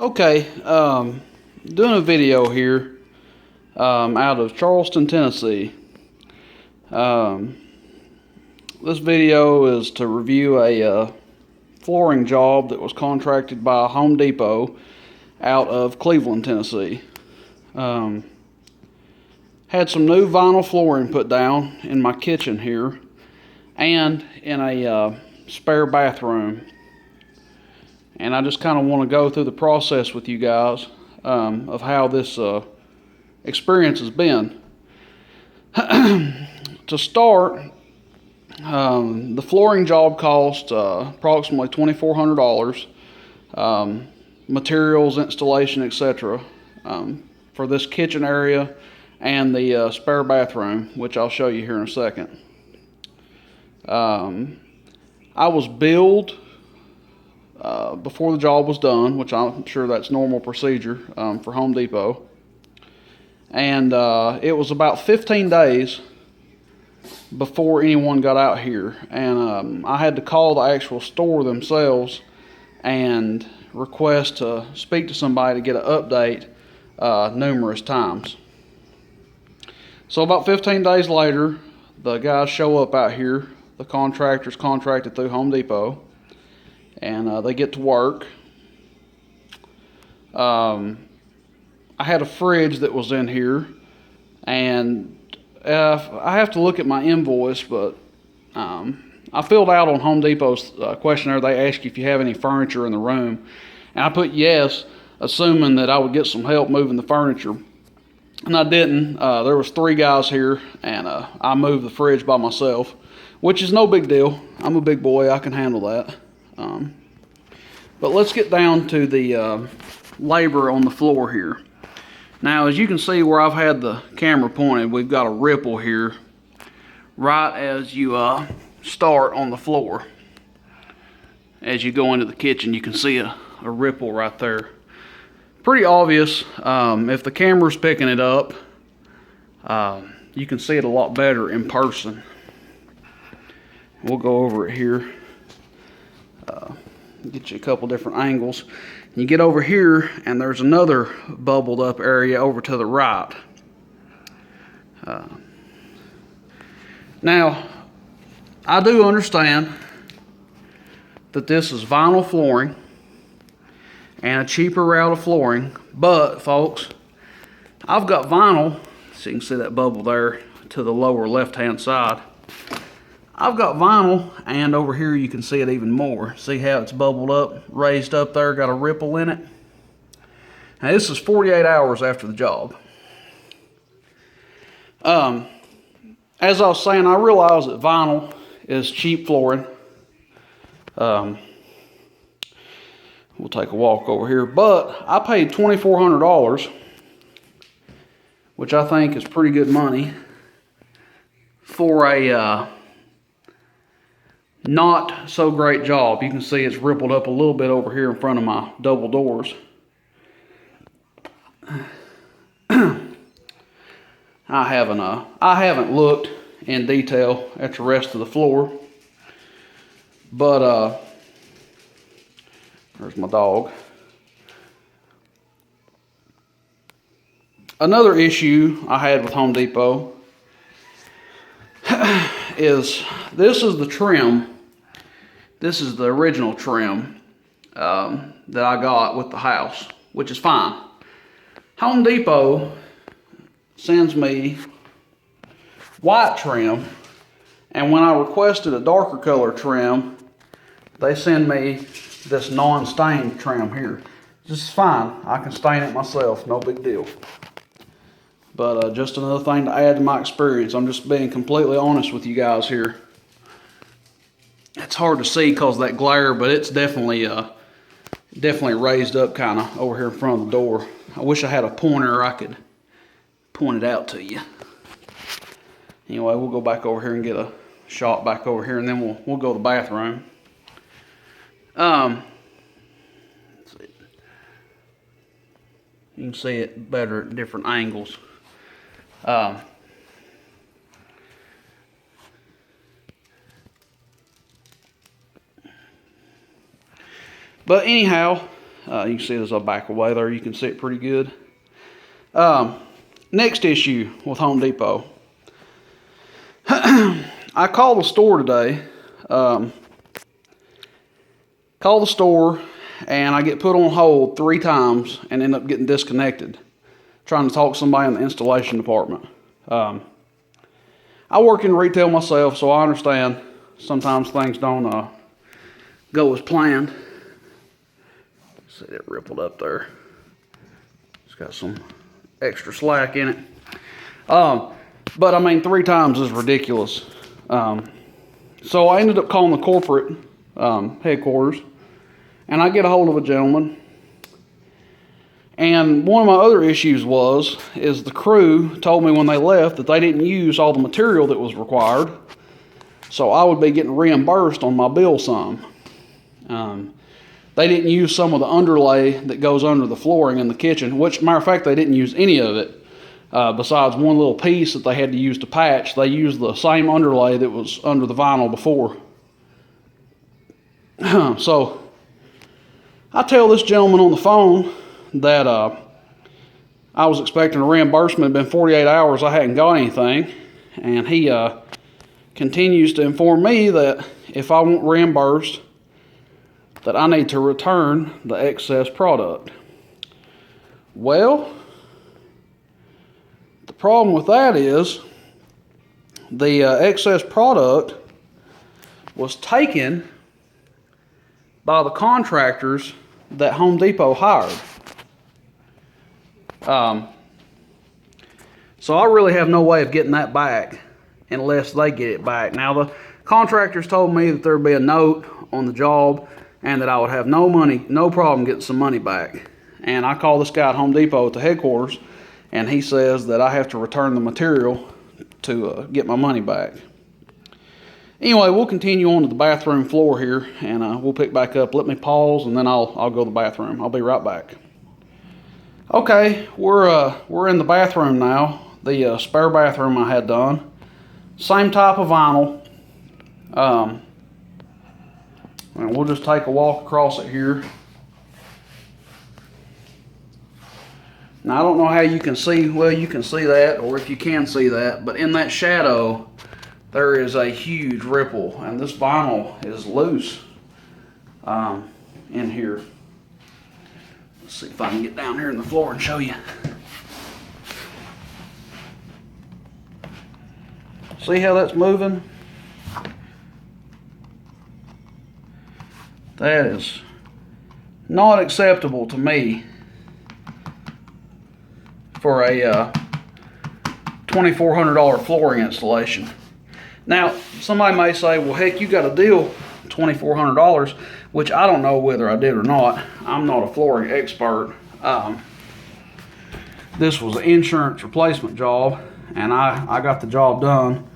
Okay, doing a video here out of Charleston, Tennessee. This video is to review a flooring job that was contracted by Home Depot out of Cleveland, Tennessee. Had some new vinyl flooring put down in my kitchen here and in a spare bathroom. And I just kind of want to go through the process with you guys of how this experience has been. To start, the flooring job cost approximately $2,400. Materials, installation, etc. For this kitchen area and the spare bathroom, which I'll show you here in a second. I was billed before the job was done, which I'm sure that's normal procedure for Home Depot. And it was about 15 days before anyone got out here. And I had to call the actual store themselves and request to speak to somebody to get an update numerous times. So about 15 days later, the guys show up out here. The contractor's contracted through Home Depot. And they get to work. I had a fridge that was in here, and I have to look at my invoice, but I filled out on Home Depot's questionnaire. They ask you if you have any furniture in the room, and I put yes, assuming that I would get some help moving the furniture, and I didn't. There was 3 guys here, and I moved the fridge by myself, which is no big deal. I'm a big boy, I can handle that. But let's get down to the labor on the floor here. Now, as you can see where I've had the camera pointed, we've got a ripple here right as you start on the floor. As you go into the kitchen, you can see a ripple right there. Pretty obvious. If the camera's picking it up, you can see it a lot better in person. We'll go over it here. Get you a couple different angles. You get over here and there's another bubbled up area over to the right. Now, I do understand that this is vinyl flooring and a cheaper route of flooring, but folks, I've got vinyl, so you can see that bubble there to the lower left hand side. I've got vinyl, and over here you can see it even more. See how it's bubbled up, raised up there, got a ripple in it? Now this is 48 hours after the job. As I was saying, I realize that vinyl is cheap flooring. We'll take a walk over here, but I paid $2,400, which I think is pretty good money for a not so great job. You can see it's rippled up a little bit over here in front of my double doors. I haven't looked in detail at the rest of the floor, but there's my dog. Another issue I had with Home Depot is this is the trim. This is the original trim that I got with the house, which is fine. Home Depot sends me white trim, and when I requested a darker color trim, they send me this non-stained trim here. This is fine. I can stain it myself, no big deal. But just another thing to add to my experience. I'm just being completely honest with you guys here. It's hard to see because of that glare, but it's definitely raised up kind of over here in front of the door. I wish I had a pointer I could point it out to you. Anyway, we'll go back over here and get a shot back over here, and then we'll go to the bathroom. Let's see. You can see it better at different angles. But anyhow, You can see it as I back away there. You can see it pretty good. Next issue with Home Depot. I called the store today. Call the store, and I get put on hold 3 times and end up getting disconnected trying to talk to somebody in the installation department. I work in retail myself, so I understand sometimes things don't go as planned. See that rippled up there. It's got some extra slack in it. But I mean, 3 times is ridiculous. So I ended up calling the corporate headquarters, and I get a hold of a gentleman. And one of my other issues is the crew told me when they left that they didn't use all the material that was required, so I would be getting reimbursed on my bill some. They didn't use some of the underlay that goes under the flooring in the kitchen, which, matter of fact, they didn't use any of it. Besides one little piece that they had to use to patch, they used the same underlay that was under the vinyl before. So I tell this gentleman on the phone that I was expecting a reimbursement. It'd been 48 hours, I hadn't got anything. And he continues to inform me that if I want reimbursed, that I need to return the excess product. Well, the problem with that is the excess product was taken by the contractors that Home Depot hired. So I really have no way of getting that back unless they get it back. Now, the contractors told me that there would be a note on the job and that I would have no problem getting some money back. And I call this guy at Home Depot at the headquarters, and he says that I have to return the material to get my money back. Anyway, we'll continue on to the bathroom floor here, and we'll pick back up. Let me pause, and then I'll go to the bathroom. I'll be right back. Okay, we're in the bathroom now. The spare bathroom I had done. Same type of vinyl. And we'll just take a walk across it here. Now, I don't know how you can see, well, you can see that, or if you can see that, but in that shadow, there is a huge ripple, and this vinyl is loose in here. Let's see if I can get down here in the floor and show you. See how that's moving? That is not acceptable to me for a $2,400 flooring installation. Now, somebody may say, well, heck, you got a deal, $2,400, which I don't know whether I did or not. I'm not a flooring expert. This was an insurance replacement job, and I got the job done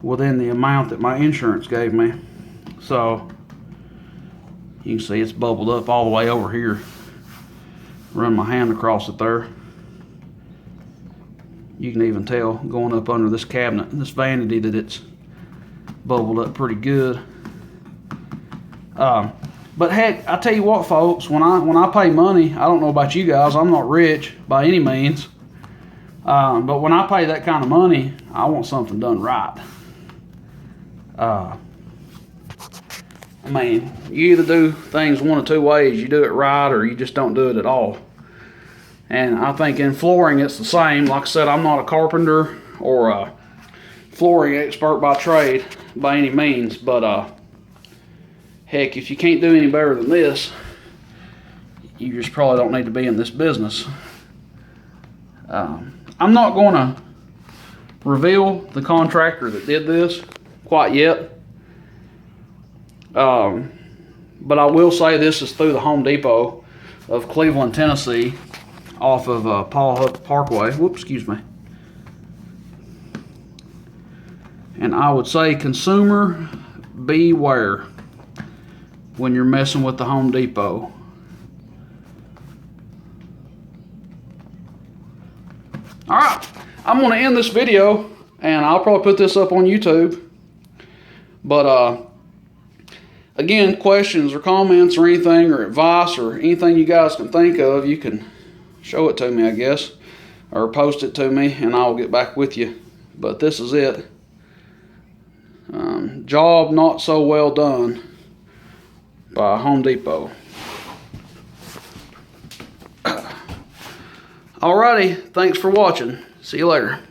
within the amount that my insurance gave me. So you can see it's bubbled up all the way over here. Run my hand across it there. You can even tell going up under this cabinet, this vanity, that it's bubbled up pretty good. But heck, I tell you what, folks, when I pay money, I don't know about you guys, I'm not rich by any means, but when I pay that kind of money, I want something done right. I mean, you either do things one of two ways. You do it right, or you just don't do it at all. And I think in flooring it's the same. Like I said, I'm not a carpenter or a flooring expert by trade by any means, but heck, if you can't do any better than this, you just probably don't need to be in this business. I'm not going to reveal the contractor that did this quite yet. But I will say this is through the Home Depot of Cleveland, Tennessee, off of Paul Huck Parkway. Whoops, excuse me. And I would say, consumer, beware when you're messing with the Home Depot. All right, I'm going to end this video, and I'll probably put this up on YouTube. But again, questions or comments or anything or advice or anything you guys can think of, you can show it to me, I guess, or post it to me, and I'll get back with you. But this is it. Job not so well done by Home Depot. Alrighty, thanks for watching. See you later.